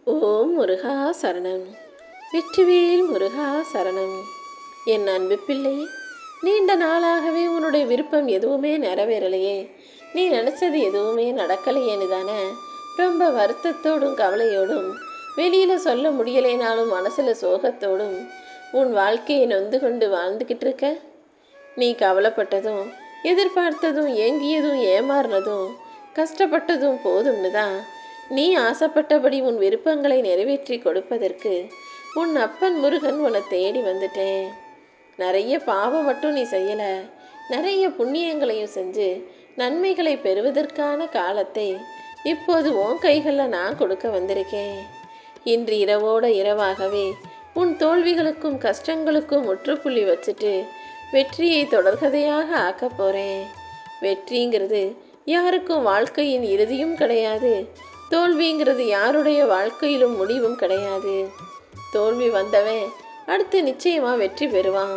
ஓம் முருகா சரணம். வெற்றிவேல் முருகா சரணம். என் அன்பு பிள்ளை, நீண்ட நாளாகவே உன்னுடைய விருப்பம் எதுவுமே நிறைவேறலையே, நீ நினச்சது எதுவுமே நடக்கலையேன்னு தானே ரொம்ப வருத்தத்தோடும் கவலையோடும், வெளியில் சொல்ல முடியலைனாலும் மனசில் சோகத்தோடும் உன் வாழ்க்கையை நொந்து கொண்டு வாழ்ந்துக்கிட்டு இருக்க. நீ கவலைப்பட்டதும், எதிர்பார்த்ததும், ஏங்கியதும், ஏமாறினதும், கஷ்டப்பட்டதும் போதும்னு தான் நீ ஆசைப்பட்டபடி உன் விருப்பங்களை நிறைவேற்றி கொடுப்பதற்கு உன் அப்பன் முருகன் உன்னை தேடி வந்துட்டேன். நிறைய பாவம் மட்டும் நீ செய்யலை, நிறைய புண்ணியங்களையும் செஞ்சு நன்மைகளை பெறுவதற்கான காலத்தை இப்போது உன் கைகளில் நான் கொடுக்க வந்திருக்கேன். இன்று இரவோட இரவாகவே உன் தோல்விகளுக்கும் கஷ்டங்களுக்கும் முற்றுப்புள்ளி வச்சுட்டு வெற்றியை தொடர்கதையாக ஆக்க போகிறேன். வெற்றிங்கிறது யாருக்கும் வாழ்க்கையின் இறுதியும் கிடையாது, தோல்விங்கிறது யாருடைய வாழ்க்கையிலும் முடிவும் கிடையாது. தோல்வி வந்தவன் அடுத்து நிச்சயமாக வெற்றி பெறுவான்.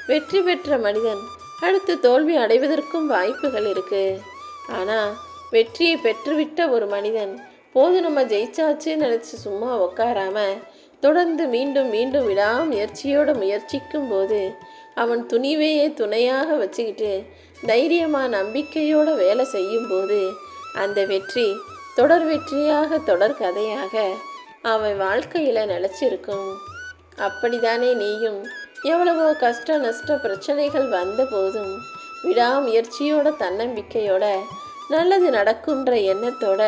வெற்றி பெற்ற மனிதன் அடுத்து தோல்வி அடைவதற்கும் வாய்ப்புகள் இருக்குது. ஆனால் வெற்றியை பெற்றுவிட்ட ஒரு மனிதன் போது நம்ம ஜெயிச்சாச்சுன்னு நினச்சி சும்மா உட்காராம தொடர்ந்து மீண்டும் மீண்டும் விடாமுயற்சியோடு முயற்சிக்கும் போது, அவன் துணிவையே துணையாக வச்சுக்கிட்டு தைரியமாக நம்பிக்கையோடு வேலை செய்யும்போது அந்த வெற்றி தொடர் வெற்றியாக தொடர் கதையாக அவன் வாழ்க்கையில் நிலச்சிருக்கும். அப்படித்தானே நீயும் எவ்வளவோ கஷ்ட நஷ்ட பிரச்சனைகள் வந்த போதும் விடாமுயற்சியோட தன்னம்பிக்கையோட நல்லது நடக்குன்ற எண்ணத்தோட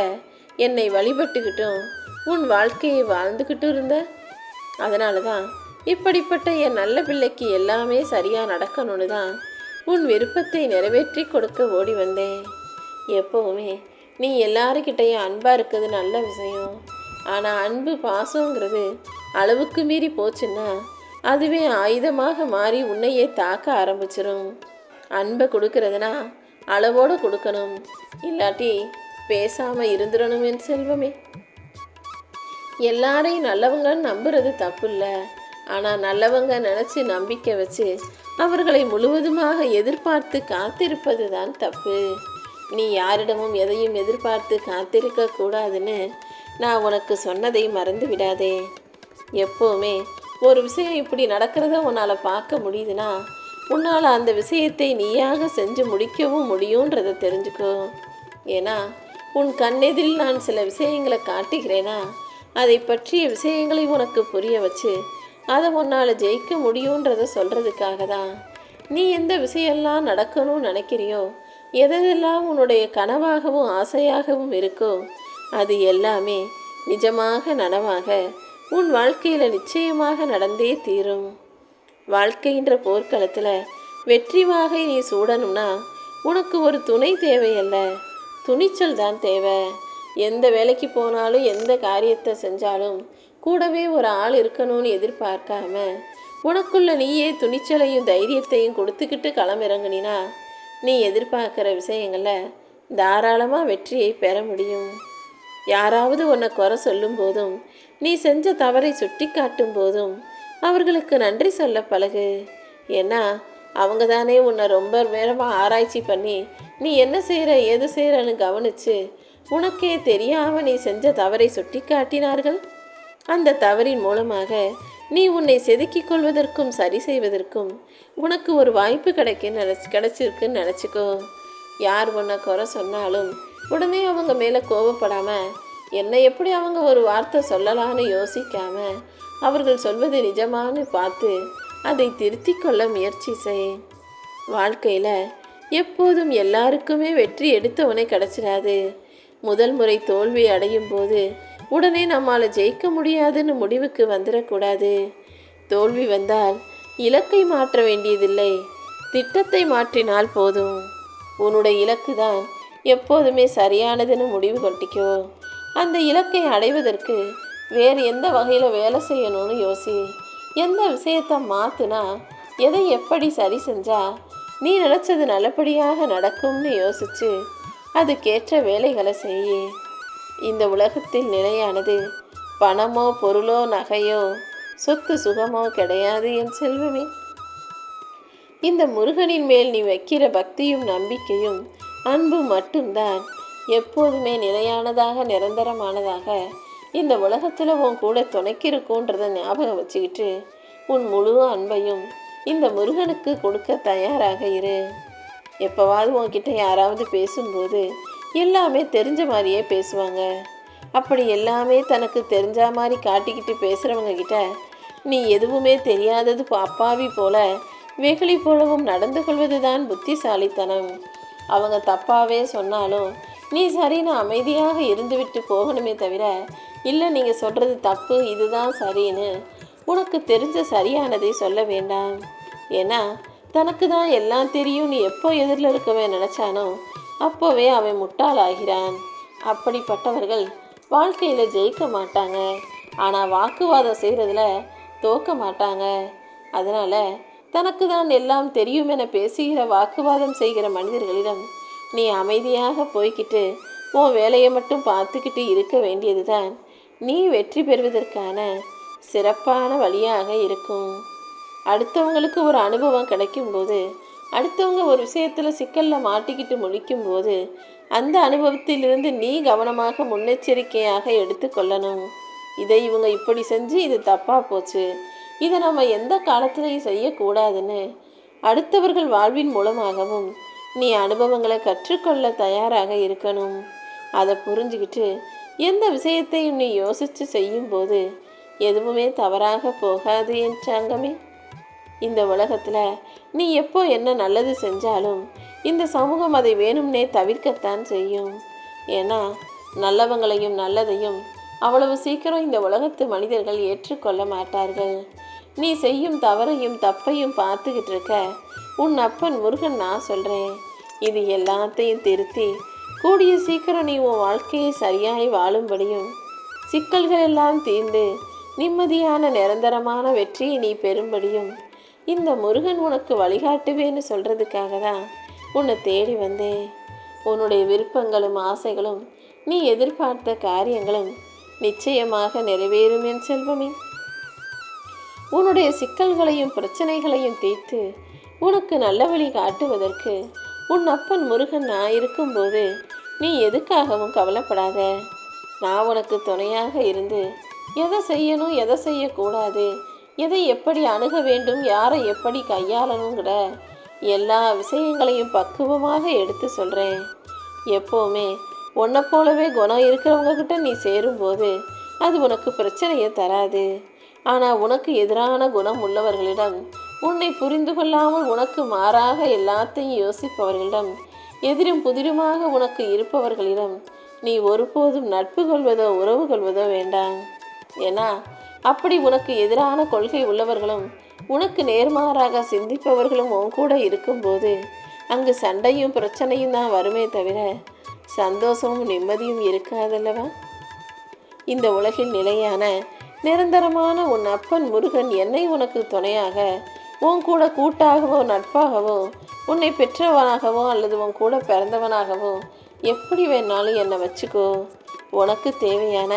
என்னை வழிபட்டுக்கிட்டும் உன் வாழ்க்கையை வாழ்ந்துக்கிட்டும் இருந்த. அதனால தான் இப்படிப்பட்ட என் நல்ல பிள்ளைக்கு எல்லாமே சரியாக நடக்கணும்னு தான் உன் விருப்பத்தை நிறைவேற்றி கொடுக்க ஓடி வந்தேன். எப்போவுமே நீ எல்லாருக்கிட்டையும் அன்பாக இருக்குது நல்ல விஷயம். ஆனால் அன்பு பாசங்கிறது அளவுக்கு மீறி போச்சுன்னா அதுவே ஆயுதமாக மாறி உன்னையே தாக்க ஆரம்பிச்சிடும். அன்பை கொடுக்கறதுனா அளவோடு கொடுக்கணும், இல்லாட்டி பேசாமல் இருந்துடணும். என் செல்வமே, எல்லாரையும் நல்லவங்கன்னு நம்புறது தப்பு இல்லை. ஆனால் நல்லவங்க நினச்சி நம்பிக்கை வச்சு அவர்களை முழுவதுமாக எதிர்பார்த்து காத்திருப்பது தான் தப்பு. நீ யாரிடமும் எதையும் எதிர்பார்த்து காத்திருக்க கூடாதுன்னு நான் உனக்கு சொன்னதை மறந்து விடாதே. எப்போவுமே ஒரு விஷயம் இப்படி நடக்கிறத உன்னால் பார்க்க முடியுதுன்னா உன்னால் அந்த விஷயத்தை நீயாக செஞ்சு முடிக்கவும் முடியுன்றதை தெரிஞ்சுக்கோ. ஏன்னா உன் கண்ணெதில் நான் சில விஷயங்களை காட்டுகிறேன்னா அதை பற்றிய விஷயங்களை உனக்கு புரிய வச்சு அதை உன்னால் ஜெயிக்க முடியுன்றதை சொல்கிறதுக்காக தான். நீ எந்த விஷயம்லாம் நடக்கணும்னு நினைக்கிறியோ, எதெல்லாம் உன்னுடைய கனவாகவும் ஆசையாகவும் இருக்கோ, அது எல்லாமே நிஜமாக நனவாக உன் வாழ்க்கையில் நிச்சயமாக நடந்தே தீரும். வாழ்க்கைன்ற போர்க்களத்தில் வெற்றி வாகை நீ சூடணும்னா உனக்கு ஒரு துணை தேவையல்ல, துணிச்சல் தான் தேவை. எந்த வேலைக்கு போனாலும் எந்த காரியத்தை செஞ்சாலும் கூடவே ஒரு ஆள் இருக்கணும்னு எதிர்பார்க்காம உனக்குள்ள நீயே துணிச்சலையும் தைரியத்தையும் கொடுத்துக்கிட்டு களமிறங்கினா நீ எதிர்பார்க்குற விஷயங்களில் தாராளமாக வெற்றியை பெற முடியும். யாராவது உன்னை குறை சொல்லும் போதும் நீ செஞ்ச தவறை சுட்டி காட்டும் போதும் அவர்களுக்கு நன்றி சொல்ல பழகு. ஏன்னா அவங்க தானே உன்னை ரொம்ப நேரமாக ஆராய்ச்சி பண்ணி நீ என்ன செய்கிற எது செய்கிறன்னு கவனித்து உனக்கே தெரியாமல் நீ செஞ்ச தவறை சுட்டி காட்டினார்கள். அந்த தவறின் மூலமாக நீ உன்னை செதுக்கிக் கொள்வதற்கும் சரி செய்வதற்கும் உனக்கு ஒரு வாய்ப்பு கிடைச்சிருக்குன்னு நினச்சிக்கோ. யார் உன்னை குறை சொன்னாலும் உடனே அவங்க மேலே கோபப்படாமல் என்னை எப்படி அவங்க ஒரு வார்த்தை சொல்லலான்னு யோசிக்காமல் அவர்கள் சொல்வது நிஜமானு பார்த்து அதை திருத்தி கொள்ள முயற்சி செய். வாழ்க்கையில் எப்போதும் எல்லாருக்குமே வெற்றி எடுத்தவனே கிடச்சிடாது. முதல் முறை தோல்வி அடையும் போது உடனே நம்மால் ஜெயிக்க முடியாதுன்னு முடிவுக்கு வந்துடக்கூடாது. தோல்வி வந்தால் இலக்கை மாற்ற வேண்டியதில்லை, திட்டத்தை மாற்றினால் போதும். உன்னுடைய இலக்கு தான் எப்போதுமே சரியானதுன்னு முடிவு கொட்டிக்கோ. அந்த இலக்கை அடைவதற்கு வேறு எந்த வகையில் வேலை செய்யணும்னு யோசி. எந்த விஷயத்தை மாற்றினா எதை எப்படி சரி செஞ்சால் நீ நினச்சது நல்லபடியாக நடக்கும்னு யோசித்து அதுக்கேற்ற வேலைகளை செய்ய. இந்த உலகத்தில் நிலையானது பணமோ பொருளோ நகையோ சொத்து சுகமோ கிடையாது என் செல்வமே. இந்த முருகனின் மேல் நீ வைக்கிற பக்தியும் நம்பிக்கையும் அன்பு மட்டும்தான் எப்போதுமே நிலையானதாக நிரந்தரமானதாக இந்த உலகத்தில் உன் கூட துணைக்கு இருக்குன்றத ஞாபகம் வச்சுக்கிட்டு உன் முழு அன்பையும் இந்த முருகனுக்கு கொடுக்க தயாராக இரு. எப்போவாவது உன்கிட்ட யாராவது பேசும்போது எல்லாமே தெரிஞ்ச மாதிரியே பேசுவாங்க. அப்படி எல்லாமே தனக்கு தெரிஞ்ச மாதிரி காட்டிக்கிட்டு பேசுகிறவங்க கிட்ட நீ எதுவுமே தெரியாதது அப்பாவி போல வெகுளி போலவும் நடந்து கொள்வது தான் புத்திசாலித்தனம். அவங்க தப்பாகவே சொன்னாலும் நீ சரின்னு அமைதியாக இருந்துவிட்டு போகணுமே தவிர, இல்லை நீங்கள் சொல்கிறது தப்பு, இதுதான் சரின்னு உனக்கு தெரிஞ்ச சரியானதை சொல்ல வேண்டாம். ஏன்னா தனக்கு தான் எல்லாம் தெரியும் நீ எப்போ எதிரில் இருக்கவே நினச்சானோ அப்போவே அவன் முட்டாளாகிறான். அப்படிப்பட்டவர்கள் வாழ்க்கையில் ஜெயிக்க மாட்டாங்க. ஆனால் வாக்குவாதம் செய்கிறதுல தோக்க மாட்டாங்க. அதனால் தனக்கு தான் எல்லாம் தெரியும் என பேசுகிற வாக்குவாதம் செய்கிற மனிதர்களிடம் நீ அமைதியாக போய்கிட்டு உன் வேலையை மட்டும் பார்த்துக்கிட்டு இருக்க வேண்டியது தான் நீ வெற்றி பெறுவதற்கான சிறப்பான வழியாக இருக்கும். அடுத்தவங்களுக்கு ஒரு அனுபவம் கிடைக்கும்போது, அடுத்தவங்க ஒரு விஷயத்தில் சிக்கலில் மாட்டிக்கிட்டு முழிக்கும்போது அந்த அனுபவத்திலிருந்து நீ கவனமாக முன்னெச்சரிக்கையாக எடுத்துக்கொள்ளணும். இதை இவங்க இப்படி செஞ்சு இது தப்பாக போச்சு, இதை நம்ம எந்த காலத்திலையும் செய்யக்கூடாதுன்னு அடுத்தவர்கள் வாழ்வின் மூலமாகவும் நீ அனுபவங்களை கற்றுக்கொள்ள தயாராக இருக்கணும். அதை புரிஞ்சுக்கிட்டு எந்த விஷயத்தையும் நீ யோசித்து செய்யும்போது எதுவுமே தவறாக போகாது என் தங்கமே. இந்த உலகத்தில் நீ எப்போ என்ன நல்லது செஞ்சாலும் இந்த சமூகம் அதை வேணும்னே தவிர்க்கத்தான் செய்யும். ஏன்னா நல்லவங்களையும் நல்லதையும் அவ்வளவு சீக்கிரம் இந்த உலகத்து மனிதர்கள் ஏற்றுக்கொள்ள மாட்டார்கள். நீ செய்யும் தவறையும் தப்பையும் பார்த்துக்கிட்டு இருக்க உன் அப்பன் முருகன் நான் சொல்கிறேன், இது எல்லாத்தையும் திருத்தி கூடிய சீக்கிரம் நீ உன் வாழ்க்கையை சரியாய் வாழும்படியும் சிக்கல்கள் எல்லாம் தீர்ந்து நிம்மதியான நிரந்தரமான வெற்றியை நீ பெறும்படியும் இந்த முருகன் உனக்கு வழிகாட்டுவேன்னு சொல்கிறதுக்காக தான் உன்னை தேடி வந்தேன். உன்னுடைய விருப்பங்களும் ஆசைகளும் நீ எதிர்பார்த்த காரியங்களும் நிச்சயமாக நிறைவேறும் என் செல்வமே. உன்னுடைய சிக்கல்களையும் பிரச்சனைகளையும் தீர்த்து உனக்கு நல்ல வழி காட்டுவதற்கு உன் அப்பன் முருகன் நான் இருக்கும்போது நீ எதுக்காகவும் கவலைப்படாத. நான் உனக்கு துணையாக இருந்து எதை செய்யணும் எதை செய்யக்கூடாது, எதை எப்படி அணுக வேண்டும், யாரை எப்படி கையாளணுங்கிற எல்லா விஷயங்களையும் பக்குவமாக எடுத்து சொல்கிறேன். எப்போவுமே உன்னை போலவே குணம் இருக்கிறவங்கக்கிட்ட நீ சேரும்போது அது உனக்கு பிரச்சனையை தராது. ஆனால் உனக்கு எதிரான குணம் உள்ளவர்களிடம், உன்னை புரிந்து கொள்ளாமல் உனக்கு மாறாக எல்லாத்தையும் யோசிப்பவர்களிடம், எதிரும் புதிருமாக உனக்கு இருப்பவர்களிடம் நீ ஒருபோதும் நட்பு கொள்வதோ உறவு கொள்வதோ வேண்டாம். ஏன்னா அப்படி உனக்கு எதிரான கொள்கை உள்ளவர்களும் உனக்கு நேர்மாறாக சிந்திப்பவர்களும் உன் கூட இருக்கும்போது அங்கு சண்டையும் பிரச்சனையும் தான் வருமே தவிர சந்தோஷமும் நிம்மதியும் இருக்காதல்லவா. இந்த உலகில் நிலையான நிரந்தரமான உன் அப்பன் முருகன் என்னை உனக்கு துணையாக, உன் கூட கூட்டாகவோ நட்பாகவோ, உன்னை பெற்றவனாகவோ அல்லது உன் கூட பிறந்தவனாகவோ எப்படி வேணாலும் என்னை வச்சுக்கோ. உனக்கு தேவையான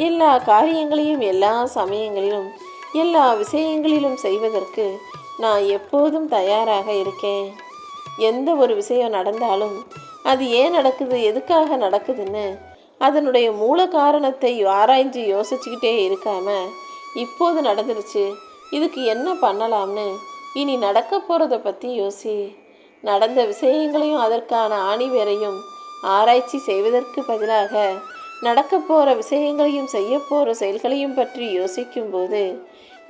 எல்லா காரியங்களையும் எல்லா சமயங்களிலும் எல்லா விஷயங்களிலும் செய்வதற்கு நான் எப்போதும் தயாராக இருக்கேன். எந்த ஒரு விஷயம் நடந்தாலும் அது ஏன் நடக்குது, எதுக்காக நடக்குதுன்னு அதனுடைய மூல காரணத்தை ஆராய்ஞ்சு யோசிச்சுக்கிட்டே இருக்காம, இப்போது நடந்துருச்சு, இதுக்கு என்ன பண்ணலாம்னு இனி நடக்க போகிறத பற்றி யோசி. நடந்த விஷயங்களையும் அதற்கான ஆணிவேரையும் ஆராய்ச்சி செய்வதற்கு பதிலாக நடக்க போகிற விஷயங்களையும் செய்ய போகிற செயல்களையும் பற்றி யோசிக்கும்போது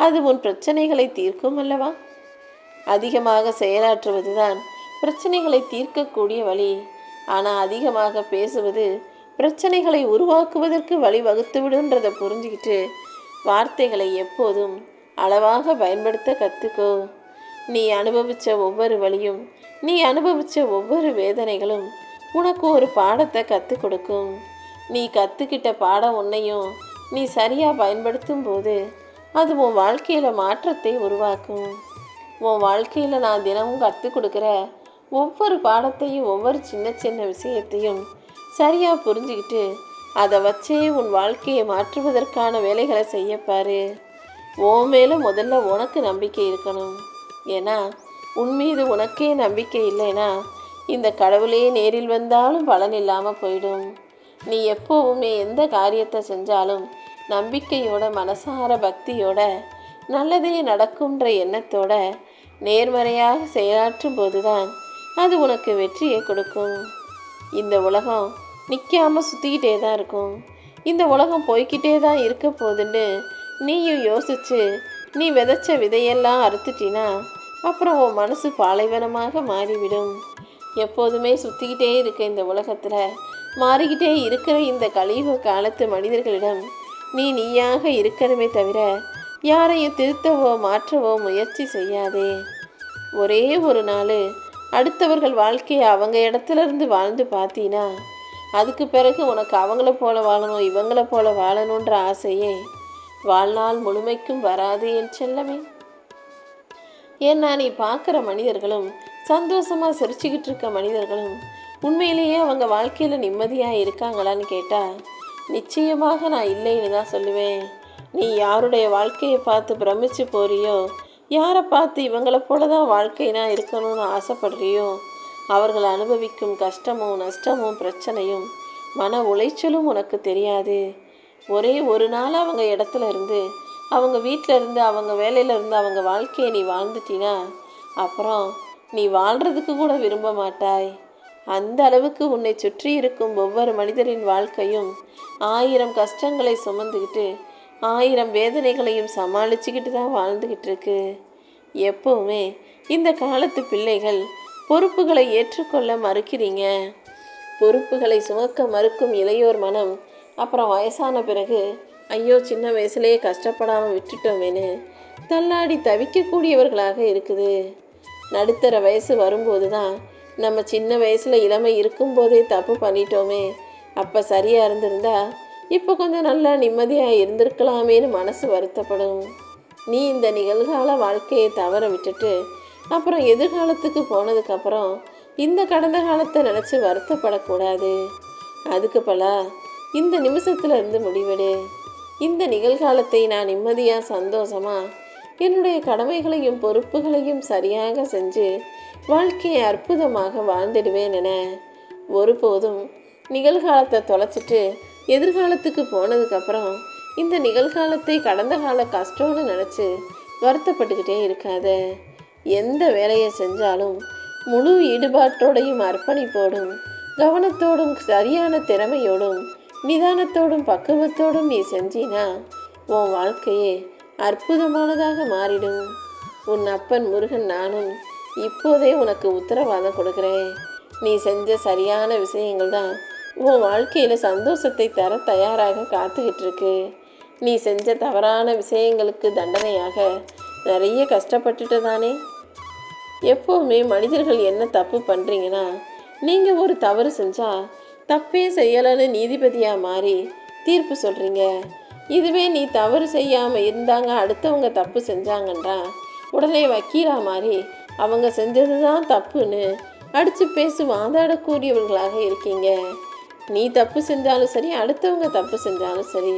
அது உன் பிரச்சனைகளை தீர்க்கும் அல்லவா. அதிகமாக செயலாற்றுவது தான் பிரச்சனைகளை தீர்க்கக்கூடிய வழி. ஆனால் அதிகமாக பேசுவது பிரச்சனைகளை உருவாக்குவதற்கு வழிவகுத்து விடுன்றதை புரிஞ்சுக்கிட்டு வார்த்தைகளை எப்போதும் அளவாக பயன்படுத்த கற்றுக்கோ. நீ அனுபவித்த ஒவ்வொரு வழியும், நீ அனுபவித்த ஒவ்வொரு வேதனைகளும் உனக்கு ஒரு பாடத்தை கற்றுக் கொடுக்கும். நீ கற்றுக்கிட்ட பாடம் உன்னையும் நீ சரியாக பயன்படுத்தும் போது அது உன் வாழ்க்கையில் மாற்றத்தை உருவாக்கும். உன் வாழ்க்கையில் நான் தினமும் கற்றுக் கொடுக்குற ஒவ்வொரு பாடத்தையும் ஒவ்வொரு சின்ன சின்ன விஷயத்தையும் சரியாக புரிஞ்சுக்கிட்டு அதை வச்சே உன் வாழ்க்கையை மாற்றுவதற்கான வேலைகளை செய்யப்பாரு. உன் மேலே முதல்ல உனக்கு நம்பிக்கை இருக்கணும். ஏன்னா உன் மீது உனக்கே நம்பிக்கை இல்லைன்னா இந்த கடவுளே நேரில் வந்தாலும் பலன் இல்லாமல் போயிடும். நீ எப்போவுமே எந்த காரியத்தை செஞ்சாலும் நம்பிக்கையோட, மனசார பக்தியோட, நல்லதே நடக்கும்ன்ற எண்ணத்தோட நேர்மறையாக செயலாற்றும் போதுதான் அது உனக்கு வெற்றியை கொடுக்கும். இந்த உலகம் நிற்காம சுற்றிக்கிட்டே தான் இருக்கும். இந்த உலகம் போய்கிட்டே தான் இருக்க போகுதுன்னு நீயும் யோசிச்சு நீ விதைச்ச விதையெல்லாம் அறுத்துட்டினா அப்புறம் உன் மனசு பாலைவனமாக மாறிவிடும். எப்போதுமே சுற்றிக்கிட்டே இருக்க இந்த உலகத்தில் மாறிக்கிட்டே இருக்கிற இந்த கலியுக காலத்து மனிதர்களிடம் நீயாக இருக்கணுமே தவிர யாரையும் திருத்தவோ மாற்றவோ முயற்சி செய்யாதே. ஒரே ஒரு நாள் அடுத்தவர்கள் வாழ்க்கையை அவங்க இடத்துல இருந்து வாழ்ந்து பார்த்தீனா அதுக்கு பிறகு உனக்கு அவங்கள போல வாழணும், இவங்கள போல வாழணுன்ற ஆசையே வாழ்நாள் முழுமைக்கும் வராது என் செல்லமே. ஏன்னா நீ பார்க்குற மனிதர்களும், சந்தோஷமாக சிரிச்சுக்கிட்டு இருக்க மனிதர்களும் உண்மையிலேயே அவங்க வாழ்க்கையில் நிம்மதியாக இருக்காங்களான்னு கேட்டால் நிச்சயமாக நான் இல்லைன்னு தான் சொல்லுவேன். நீ யாருடைய வாழ்க்கையை பார்த்து பிரமிச்சு போறியோ, யாரை பார்த்து இவங்களை போல தான் வாழ்க்கைனா இருக்கணும்னு ஆசைப்படுறியோ, அவர்கள் அனுபவிக்கும் கஷ்டமும் நஷ்டமும் பிரச்சனையும் மன உளைச்சலும் உனக்கு தெரியாது. ஒரே ஒரு நாள் அவங்க இடத்துல இருந்து, அவங்க வீட்டில் இருந்து, அவங்க வேலையில் இருந்து அவங்க வாழ்க்கையை நீ வாழ்ந்துட்டினா அப்புறம் நீ வாழ்கிறதுக்கு கூட விரும்ப மாட்டாய். அந்த அளவுக்கு உன்னை சுற்றி இருக்கும் ஒவ்வொரு மனிதரின் வாழ்க்கையும் 1000 கஷ்டங்களை சுமந்துக்கிட்டு 1000 வேதனைகளையும் சமாளிச்சுக்கிட்டு தான் வாழ்ந்துக்கிட்டு இருக்கு. எப்போவுமே இந்த காலத்து பிள்ளைகள் பொறுப்புகளை ஏற்றுக்கொள்ள மறுக்கிறீங்க. பொறுப்புகளை சுமக்க மறுக்கும் இளையோர் மனம் அப்புறம் வயசான பிறகு ஐயோ சின்ன வயசுலேயே கஷ்டப்படாமல் விட்டுட்டோமேனு தள்ளாடி தவிக்கக்கூடியவர்களாக இருக்குது. நடுத்தர வயசு வரும்போது தான் நம்ம சின்ன வயசில் இளமை இருக்கும்போதே தப்பு பண்ணிட்டோமே, அப்போ சரியாக இருந்திருந்தா இப்போ கொஞ்சம் நல்லா நிம்மதியாக இருந்திருக்கலாமேன்னு மனசு வருத்தப்படும். நீ இந்த நிகழ்கால வாழ்க்கையை தவற விட்டுட்டு அப்புறம் எதிர்காலத்துக்கு போனதுக்கப்புறம் இந்த கடந்த காலத்தை நினச்சி வருத்தப்படக்கூடாது. அதுக்கு பல இந்த நிமிஷத்துல இருந்து முடிவெடு. இந்த நிகழ்காலத்தை நான் நிம்மதியாக சந்தோஷமாக என்னுடைய கடமைகளையும் பொறுப்புகளையும் சரியாக செஞ்சு வாழ்க்கையை அற்புதமாக வாழ்ந்துடுவேன் என. ஒருபோதும் நிகழ்காலத்தை தொலைச்சிட்டு எதிர்காலத்துக்கு போனதுக்கப்புறம் இந்த நிகழ்காலத்தை கடந்த கால கஷ்டம்னு நினச்சி வருத்தப்பட்டுக்கிட்டே இருக்காத. எந்த வேலையை செஞ்சாலும் முழு ஈடுபாட்டோடையும் அர்ப்பணிப்போடும் கவனத்தோடும் சரியான திறமையோடும் நிதானத்தோடும் பக்குவத்தோடும் நீ செஞ்சினா உன் வாழ்க்கையே அற்புதமானதாக மாறிடும். உன் அப்பன் முருகன் நானும் இப்போதே உனக்கு உத்தரவாதம் கொடுக்குறேன். நீ செஞ்ச சரியான விஷயங்கள் தான் உன் வாழ்க்கையில் சந்தோஷத்தை தர தயாராக காத்துக்கிட்டு இருக்கு. நீ செஞ்ச தவறான விஷயங்களுக்கு தண்டனையாக நிறைய கஷ்டப்பட்டுட்டு தானே. எப்போவுமே மனிதர்கள் என்ன தப்பு பண்ணுறீங்கன்னா, நீங்கள் ஒரு தவறு செஞ்சால் தப்பே செய்யலைன்னு நீதிபதியாக மாறி தீர்ப்பு சொல்கிறீங்க. இதுவே நீ தவறு செய்யாமல் இருந்தாங்க அடுத்தவங்க தப்பு செஞ்சாங்கன்றா உடனே வக்கீலாக மாறி அவங்க செஞ்சது தான் தப்புன்னு அடித்து பேசி வாதாடக்கூடியவர்களாக இருக்கீங்க. நீ தப்பு செஞ்சாலும் சரி, அடுத்தவங்க தப்பு செஞ்சாலும் சரி,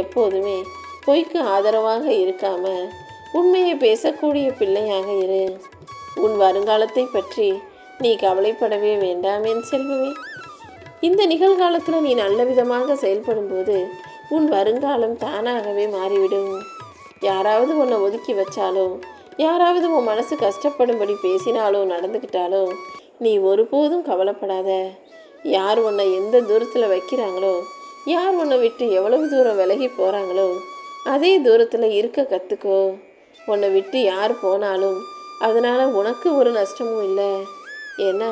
எப்போதுமே பொய்க்கு ஆதரவாக இருக்காம உண்மையை பேசக்கூடிய பிள்ளையாக இரு. உன் வருங்காலத்தை பற்றி நீ கவலைப்படவே வேண்டாமேன் செல்வமே. இந்த நிகழ்காலத்தில் நீ நல்ல விதமாக செயல்படும்போது உன் வருங்காலம் தானாகவே மாறிவிடும். யாராவது உன்னை ஒதுக்கி வச்சாலோ, யாராவது உன் மனசு கஷ்டப்படும்படி பேசினாலோ நடந்துக்கிட்டாலோ நீ ஒருபோதும் கவலைப்படாத. யார் உன்னை எந்த தூரத்தில் வைக்கிறாங்களோ, யார் உன்னை விட்டு எவ்வளவு தூரம் விலகி போகிறாங்களோ அதே தூரத்தில் இருக்க கற்றுக்கோ. உன்னை விட்டு யார் போனாலும் அதனால் உனக்கு ஒரு நஷ்டமும் இல்லை. ஏன்னா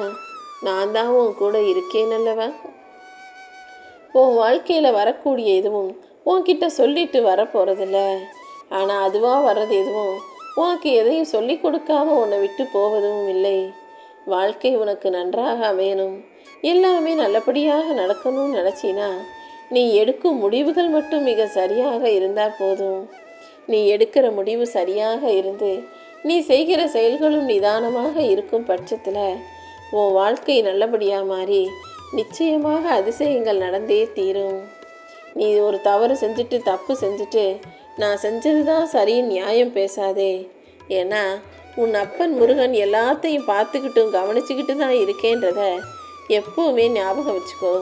நான் தான் உன் கூட இருக்கேன் அல்லவா. உன் வாழ்க்கையில் வரக்கூடிய எதுவும் உன்கிட்ட சொல்லிட்டு வரப்போகிறதில்ல. ஆனால் அதுவாக வர்றது எதுவும் உனக்கு எதையும் சொல்லி கொடுக்காம உன்னை விட்டு போவதும் இல்லை. வாழ்க்கை உனக்கு நன்றாக அமையணும், எல்லாமே நல்லபடியாக நடக்கணும்னு நினச்சினா நீ எடுக்கும் முடிவுகள் மட்டும் மிக சரியாக இருந்தால் போதும். நீ எடுக்கிற முடிவு சரியாக இருந்து நீ செய்கிற செயல்களும் நிதானமாக இருக்கும் பட்சத்தில் உன் வாழ்க்கை நல்லபடியாக மாறி நிச்சயமாக அதிசயங்கள் நடந்தே தீரும். நீ ஒரு தவறு செஞ்சுட்டு தப்பு செஞ்சுட்டு நான் செஞ்சது தான் சரின்னு நியாயம் பேசாதே. ஏன்னா உன் அப்பன் முருகன் எல்லாத்தையும் பார்த்துக்கிட்டும் கவனிச்சுக்கிட்டு தான் இருக்கேன்றத எப்போவுமே ஞாபகம் வச்சுக்கோ.